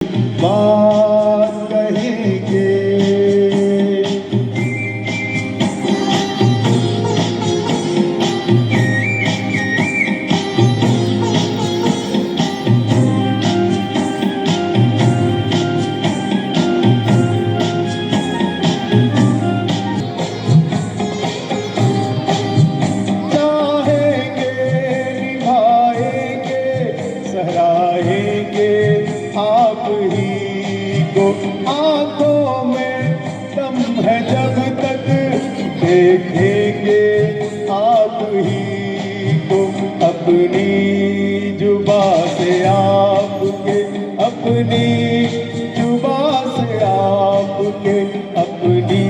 बात कहेंगे। चाहेंगे, निभाएंगे, सराहेंगे आप ही को। आंखों में दम है जब तक देखेंगे आप ही को। अपनी जुबा से आपके, अपनी जुबा से आपके, अपनी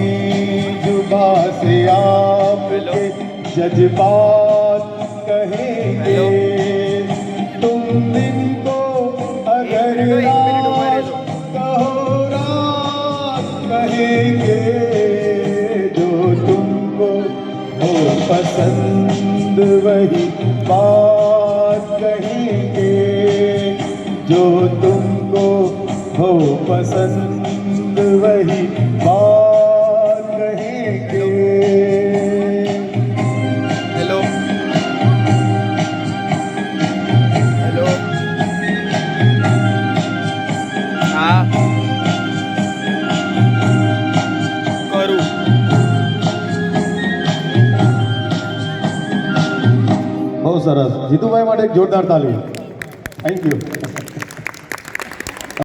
जुबा से आपके जज्बात कहेंगे। तुम दिन को अगर रात कहो रात कहेंगे। जो तुमको हो पसंद वही बात कहेंगे। जो तुमको हो पसंद वही बात कहेंगे। हेलो हेलो हाँ करूँ બહુ સરસ. જીતુભાઈ માટે એક જોરદાર તાલી. Thank you.